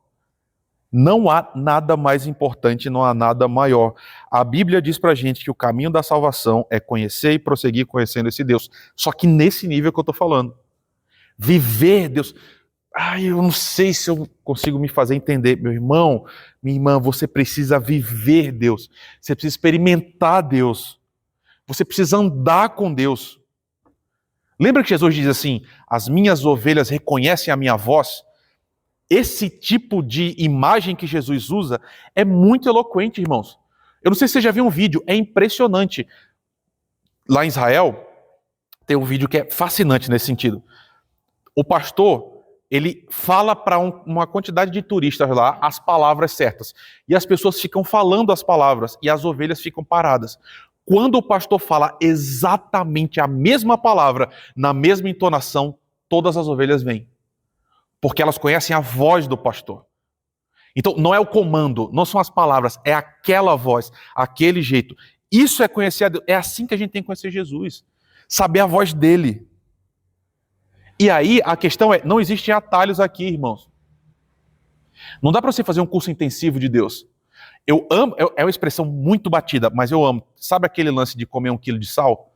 Não há nada mais importante, não há nada maior. A Bíblia diz pra gente que o caminho da salvação é conhecer e prosseguir conhecendo esse Deus. Só que nesse nível que eu tô falando. Viver Deus. Eu não sei se eu consigo me fazer entender. Meu irmão, minha irmã, você precisa viver Deus. Você precisa experimentar Deus. Você precisa andar com Deus. Lembra que Jesus diz assim, as minhas ovelhas reconhecem a minha voz? Esse tipo de imagem que Jesus usa é muito eloquente, irmãos. Eu não sei se você já viu um vídeo, é impressionante. Lá em Israel, tem um vídeo que é fascinante nesse sentido. O pastor, ele fala para uma quantidade de turistas lá as palavras certas. E as pessoas ficam falando as palavras e as ovelhas ficam paradas. Quando o pastor fala exatamente a mesma palavra, na mesma entonação, todas as ovelhas vêm. Porque elas conhecem a voz do pastor. Então, não é o comando, não são as palavras, é aquela voz, aquele jeito. Isso é conhecer a Deus. É assim que a gente tem que conhecer Jesus. Saber a voz dele. E aí, a questão é, não existem atalhos aqui, irmãos. Não dá para você fazer um curso intensivo de Deus. Eu amo, é uma expressão muito batida, mas eu amo. Sabe aquele lance de comer 1 quilo de sal?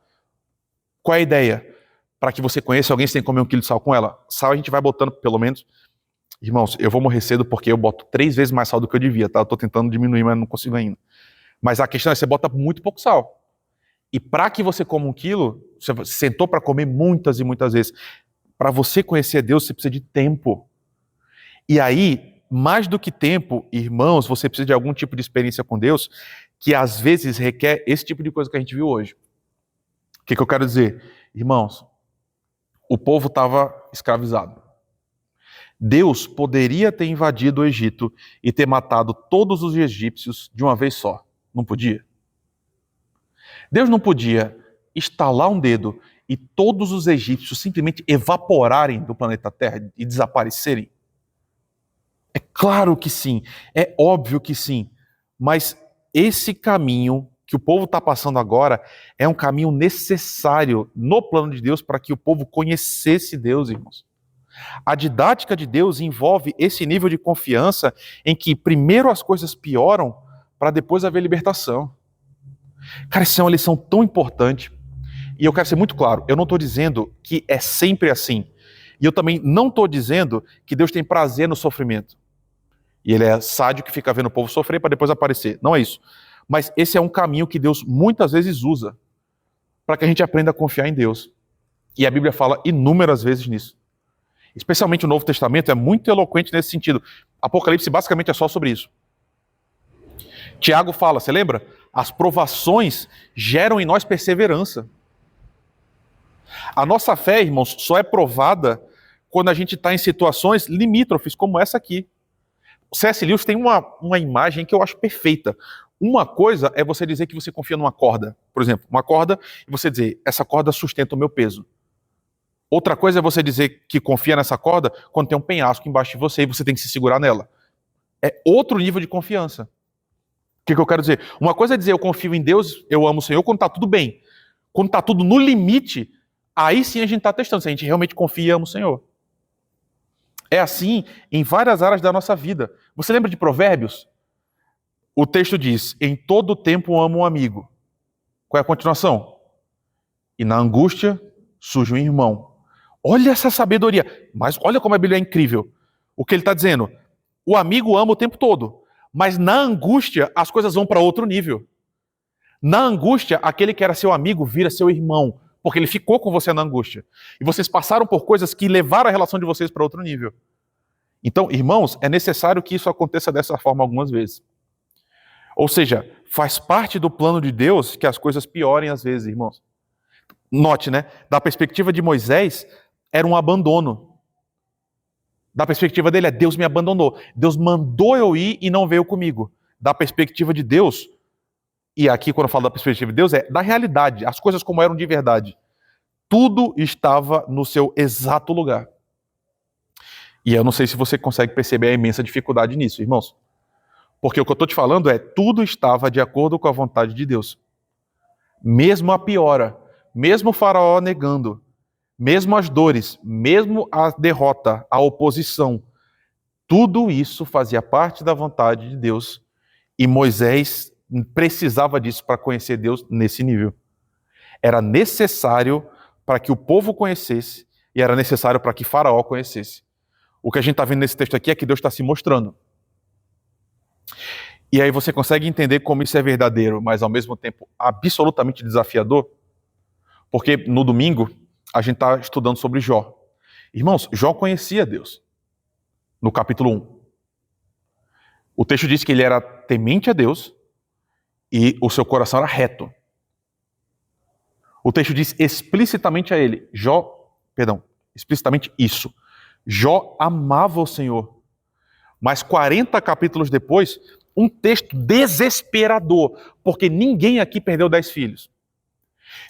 Qual é a ideia? Para que você conheça alguém, você tem que comer 1 quilo de sal com ela. Sal a gente vai botando, pelo menos... Irmãos, eu vou morrer cedo porque eu boto 3 vezes mais sal do que eu devia, tá? Eu tô tentando diminuir, mas não consigo ainda. Mas a questão é, você bota muito pouco sal. E para que você coma 1 quilo, você sentou para comer muitas e muitas vezes. Para você conhecer Deus, você precisa de tempo. E aí... mais do que tempo, irmãos, você precisa de algum tipo de experiência com Deus que às vezes requer esse tipo de coisa que a gente viu hoje. O que eu quero dizer? Irmãos, o povo estava escravizado. Deus poderia ter invadido o Egito e ter matado todos os egípcios de uma vez só. Não podia? Deus não podia estalar um dedo e todos os egípcios simplesmente evaporarem do planeta Terra e desaparecerem? É claro que sim, é óbvio que sim, mas esse caminho que o povo está passando agora é um caminho necessário no plano de Deus para que o povo conhecesse Deus, irmãos. A didática de Deus envolve esse nível de confiança em que primeiro as coisas pioram para depois haver libertação. Cara, isso é uma lição tão importante. E eu quero ser muito claro, eu não estou dizendo que é sempre assim. E eu também não estou dizendo que Deus tem prazer no sofrimento. E ele é sádico que fica vendo o povo sofrer para depois aparecer. Não é isso. Mas esse é um caminho que Deus muitas vezes usa para que a gente aprenda a confiar em Deus. E a Bíblia fala inúmeras vezes nisso. Especialmente o Novo Testamento é muito eloquente nesse sentido. Apocalipse basicamente é só sobre isso. Tiago fala, você lembra? As provações geram em nós perseverança. A nossa fé, irmãos, só é provada quando a gente está em situações limítrofes, como essa aqui. O C.S. Lewis tem uma imagem que eu acho perfeita. Uma coisa é você dizer que você confia numa corda. Por exemplo, uma corda, e você dizer, essa corda sustenta o meu peso. Outra coisa é você dizer que confia nessa corda quando tem um penhasco embaixo de você e você tem que se segurar nela. É outro nível de confiança. O que eu quero dizer? Uma coisa é dizer eu confio em Deus, eu amo o Senhor, quando está tudo bem. Quando está tudo no limite, aí sim a gente está testando se a gente realmente confia e ama o Senhor. É assim em várias áreas da nossa vida. Você lembra de Provérbios? O texto diz, em todo tempo amo um amigo. Qual é a continuação? E na angústia surge um irmão. Olha essa sabedoria. Mas olha como a Bíblia é incrível. O que ele está dizendo? O amigo ama o tempo todo. Mas na angústia, as coisas vão para outro nível. Na angústia, aquele que era seu amigo vira seu irmão. Porque ele ficou com você na angústia. E vocês passaram por coisas que levaram a relação de vocês para outro nível. Então, irmãos, é necessário que isso aconteça dessa forma algumas vezes. Ou seja, faz parte do plano de Deus que as coisas piorem às vezes, irmãos. Note, né? Da perspectiva de Moisés, era um abandono. Da perspectiva dele, Deus me abandonou. Deus mandou eu ir e não veio comigo. Da perspectiva de Deus, e aqui quando eu falo da perspectiva de Deus, é da realidade, as coisas como eram de verdade. Tudo estava no seu exato lugar. E eu não sei se você consegue perceber a imensa dificuldade nisso, irmãos. Porque o que eu estou te falando é, tudo estava de acordo com a vontade de Deus. Mesmo a piora, mesmo o faraó negando, mesmo as dores, mesmo a derrota, a oposição, tudo isso fazia parte da vontade de Deus. E Moisés precisava disso para conhecer Deus nesse nível. Era necessário para que o povo conhecesse e era necessário para que Faraó conhecesse. O que a gente está vendo nesse texto aqui é que Deus está se mostrando. E aí você consegue entender como isso é verdadeiro, mas ao mesmo tempo absolutamente desafiador? Porque no domingo a gente está estudando sobre Jó. Irmãos, Jó conhecia Deus. No capítulo 1. O texto diz que ele era temente a Deus e o seu coração era reto. O texto diz explicitamente a ele, explicitamente isso. Jó amava o Senhor. Mas 40 capítulos depois, um texto desesperador, porque ninguém aqui perdeu 10 filhos.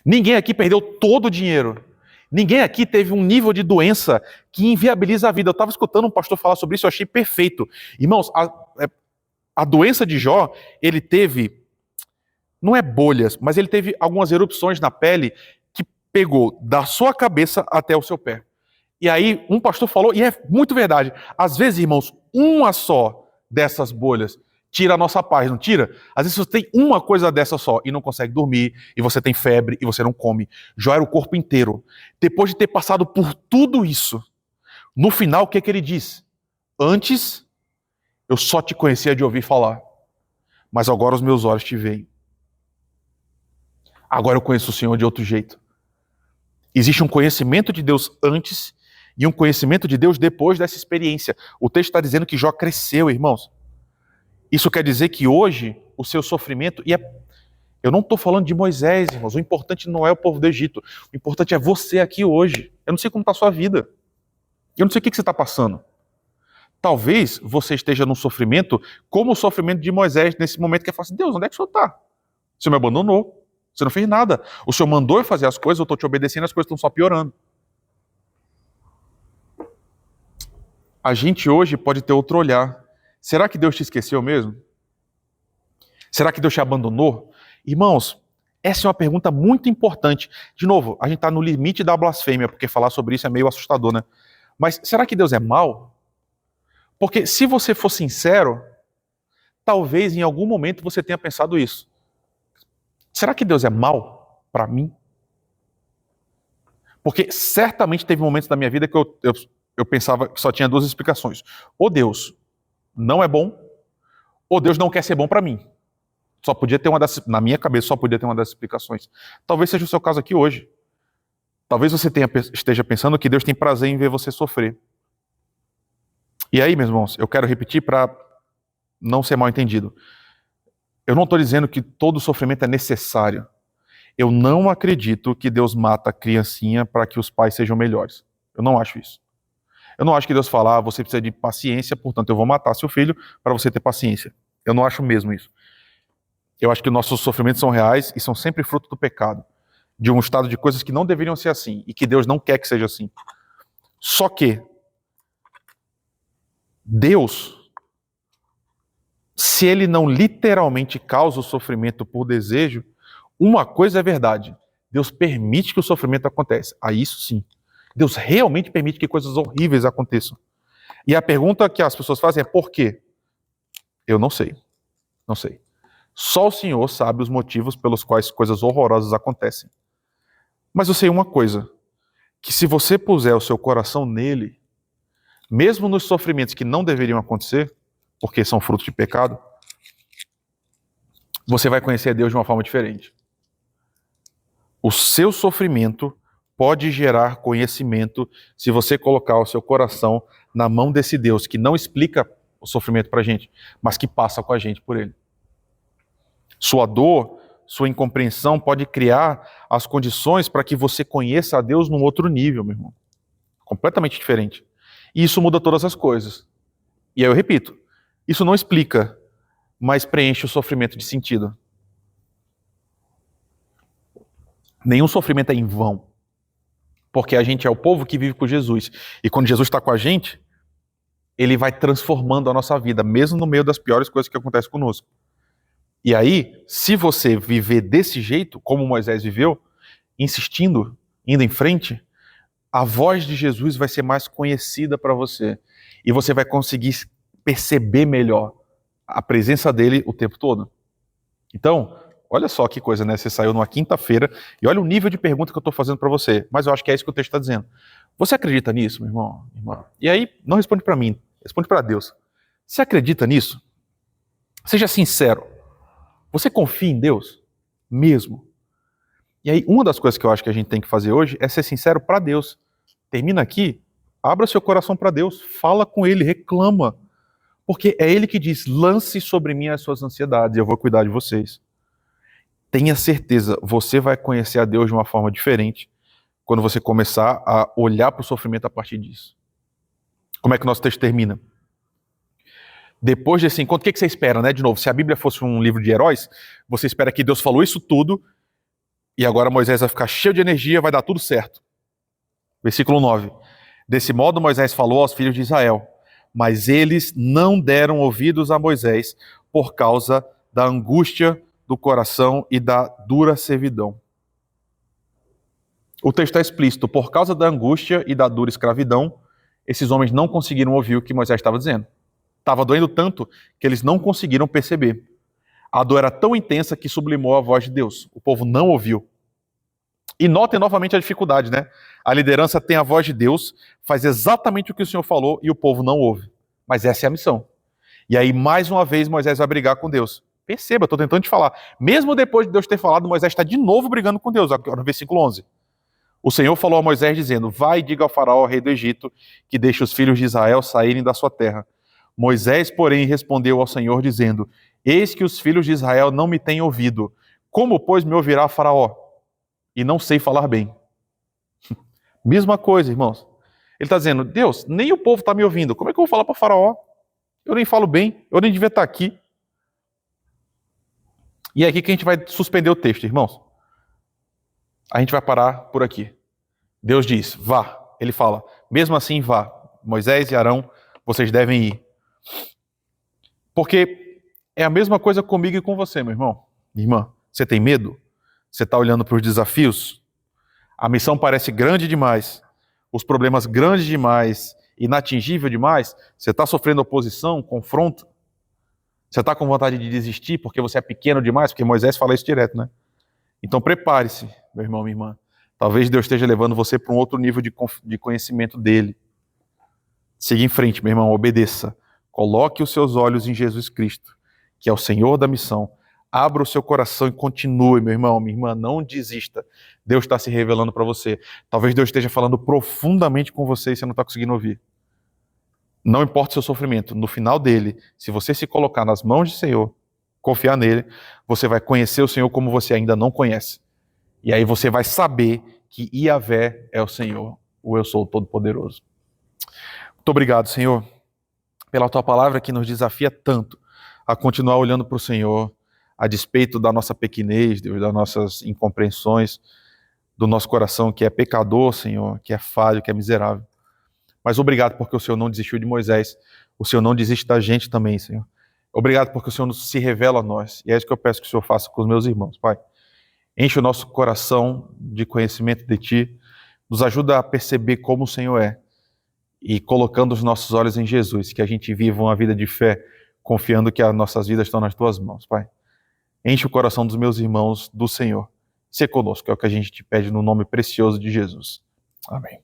Ninguém aqui perdeu todo o dinheiro. Ninguém aqui teve um nível de doença que inviabiliza a vida. Eu estava escutando um pastor falar sobre isso, eu achei perfeito. Irmãos, a doença de Jó, ele teve, não é bolhas, mas ele teve algumas erupções na pele que pegou da sua cabeça até o seu pé. E aí um pastor falou, e é muito verdade, às vezes, irmãos, uma só dessas bolhas tira a nossa paz, não tira? Às vezes você tem uma coisa dessa só e não consegue dormir, e você tem febre, e você não come. Jó era o corpo inteiro. Depois de ter passado por tudo isso, no final, o que é que ele diz? Antes, eu só te conhecia de ouvir falar, mas agora os meus olhos te veem. Agora eu conheço o Senhor de outro jeito. Existe um conhecimento de Deus antes e um conhecimento de Deus depois dessa experiência. O texto está dizendo que Jó cresceu, irmãos. Isso quer dizer que hoje o seu sofrimento, eu não estou falando de Moisés, irmãos, o importante não é o povo do Egito, o importante é você aqui hoje. Eu não sei como está a sua vida, eu não sei o que você está passando. Talvez você esteja num sofrimento como o sofrimento de Moisés nesse momento que é falar assim, Deus, onde é que o Senhor está? O Senhor me abandonou, você não fez nada. O Senhor mandou eu fazer as coisas, eu estou te obedecendo, as coisas estão só piorando. A gente hoje pode ter outro olhar. Será que Deus te esqueceu mesmo? Será que Deus te abandonou? Irmãos, essa é uma pergunta muito importante. De novo, a gente está no limite da blasfêmia, porque falar sobre isso é meio assustador, né? Mas será que Deus é mau? Porque se você for sincero, talvez em algum momento você tenha pensado isso. Será que Deus é mau para mim? Porque certamente teve momentos da minha vida que eu pensava que só tinha duas explicações. Ou Deus não é bom, ou Deus não quer ser bom para mim. Só podia ter na minha cabeça só podia ter uma dessas explicações. Talvez seja o seu caso aqui hoje. Talvez você esteja pensando que Deus tem prazer em ver você sofrer. E aí, meus irmãos, eu quero repetir para não ser mal entendido. Eu não estou dizendo que todo sofrimento é necessário. Eu não acredito que Deus mata a criancinha para que os pais sejam melhores. Eu não acho isso. Eu não acho que Deus fala, você precisa de paciência, portanto eu vou matar seu filho para você ter paciência. Eu não acho mesmo isso. Eu acho que nossos sofrimentos são reais e são sempre fruto do pecado. De um estado de coisas que não deveriam ser assim e que Deus não quer que seja assim. Só que Deus se ele não literalmente causa o sofrimento por desejo, uma coisa é verdade: Deus permite que o sofrimento aconteça. Aí isso sim. Deus realmente permite que coisas horríveis aconteçam. E a pergunta que as pessoas fazem é por quê? Eu não sei. Não sei. Só o Senhor sabe os motivos pelos quais coisas horrorosas acontecem. Mas eu sei uma coisa, que se você puser o seu coração nele, mesmo nos sofrimentos que não deveriam acontecer, porque são frutos de pecado, você vai conhecer Deus de uma forma diferente. O seu sofrimento pode gerar conhecimento se você colocar o seu coração na mão desse Deus que não explica o sofrimento pra gente, mas que passa com a gente por ele. Sua dor, sua incompreensão pode criar as condições para que você conheça a Deus num outro nível, meu irmão. Completamente diferente. E isso muda todas as coisas. E aí eu repito, isso não explica, mas preenche o sofrimento de sentido. Nenhum sofrimento é em vão. Porque a gente é o povo que vive com Jesus. E quando Jesus está com a gente, ele vai transformando a nossa vida, mesmo no meio das piores coisas que acontecem conosco. E aí, se você viver desse jeito, como Moisés viveu, insistindo, indo em frente, a voz de Jesus vai ser mais conhecida para você. E você vai conseguir perceber melhor a presença dele o tempo todo. Então, olha só que coisa, né? Você saiu numa quinta-feira e olha o nível de pergunta que eu estou fazendo para você. Mas eu acho que é isso que o texto está dizendo. Você acredita nisso, meu irmão? Irmã? E aí, não responde para mim, responde para Deus. Você acredita nisso? Seja sincero. Você confia em Deus? Mesmo? E aí, uma das coisas que eu acho que a gente tem que fazer hoje é ser sincero para Deus. Termina aqui, abra seu coração para Deus, fala com Ele, reclama. Porque é Ele que diz, lance sobre mim as suas ansiedades, eu vou cuidar de vocês. Tenha certeza, você vai conhecer a Deus de uma forma diferente quando você começar a olhar para o sofrimento a partir disso. Como é que o nosso texto termina? Depois desse encontro, o que você espera, né? De novo, se a Bíblia fosse um livro de heróis, você espera que Deus falou isso tudo e agora Moisés vai ficar cheio de energia, vai dar tudo certo. Versículo 9. Desse modo Moisés falou aos filhos de Israel, mas eles não deram ouvidos a Moisés por causa da angústia do coração e da dura servidão. O texto é explícito, por causa da angústia e da dura escravidão, esses homens não conseguiram ouvir o que Moisés estava dizendo. Estava doendo tanto que eles não conseguiram perceber. A dor era tão intensa que sublimou a voz de Deus. O povo não ouviu. E notem novamente a dificuldade, né? A liderança tem a voz de Deus, faz exatamente o que o Senhor falou e o povo não ouve. Mas essa é a missão. E aí, mais uma vez, Moisés vai brigar com Deus. Perceba, estou tentando te falar. Mesmo depois de Deus ter falado, Moisés está de novo brigando com Deus, agora no versículo 11. O Senhor falou a Moisés dizendo, vai e diga ao faraó, rei do Egito, que deixe os filhos de Israel saírem da sua terra. Moisés, porém, respondeu ao Senhor, dizendo, eis que os filhos de Israel não me têm ouvido. Como, pois, me ouvirá faraó? E não sei falar bem. Mesma coisa, irmãos. Ele está dizendo, Deus, nem o povo está me ouvindo. Como é que eu vou falar para faraó? Eu nem falo bem, eu nem devia estar aqui. E é aqui que a gente vai suspender o texto, irmãos. A gente vai parar por aqui. Deus diz, vá. Ele fala, mesmo assim, vá. Moisés e Arão, vocês devem ir. Porque é a mesma coisa comigo e com você, meu irmão. Minha irmã, você tem medo? Você está olhando para os desafios? A missão parece grande demais. Os problemas grandes demais, inatingível demais. Você está sofrendo oposição, confronto. Você está com vontade de desistir porque você é pequeno demais? Porque Moisés fala isso direto, né? Então prepare-se, meu irmão, minha irmã. Talvez Deus esteja levando você para um outro nível de conhecimento dele. Siga em frente, meu irmão, obedeça. Coloque os seus olhos em Jesus Cristo, que é o Senhor da missão. Abra o seu coração e continue, meu irmão, minha irmã, não desista. Deus está se revelando para você. Talvez Deus esteja falando profundamente com você e você não está conseguindo ouvir. Não importa o seu sofrimento, no final dele, se você se colocar nas mãos do Senhor, confiar nele, você vai conhecer o Senhor como você ainda não conhece. E aí você vai saber que Yahvé é o Senhor, o Eu Sou o Todo-Poderoso. Muito obrigado, Senhor, pela tua palavra que nos desafia tanto a continuar olhando para o Senhor, a despeito da nossa pequenez, Deus, das nossas incompreensões, do nosso coração que é pecador, Senhor, que é falho, que é miserável. Mas obrigado porque o Senhor não desistiu de Moisés, o Senhor não desiste da gente também, Senhor. Obrigado porque o Senhor se revela a nós. E é isso que eu peço que o Senhor faça com os meus irmãos, Pai. Enche o nosso coração de conhecimento de Ti. Nos ajuda a perceber como o Senhor é. E colocando os nossos olhos em Jesus, que a gente viva uma vida de fé, confiando que as nossas vidas estão nas Tuas mãos, Pai. Enche o coração dos meus irmãos do Senhor. Sê conosco, é o que a gente te pede no nome precioso de Jesus. Amém.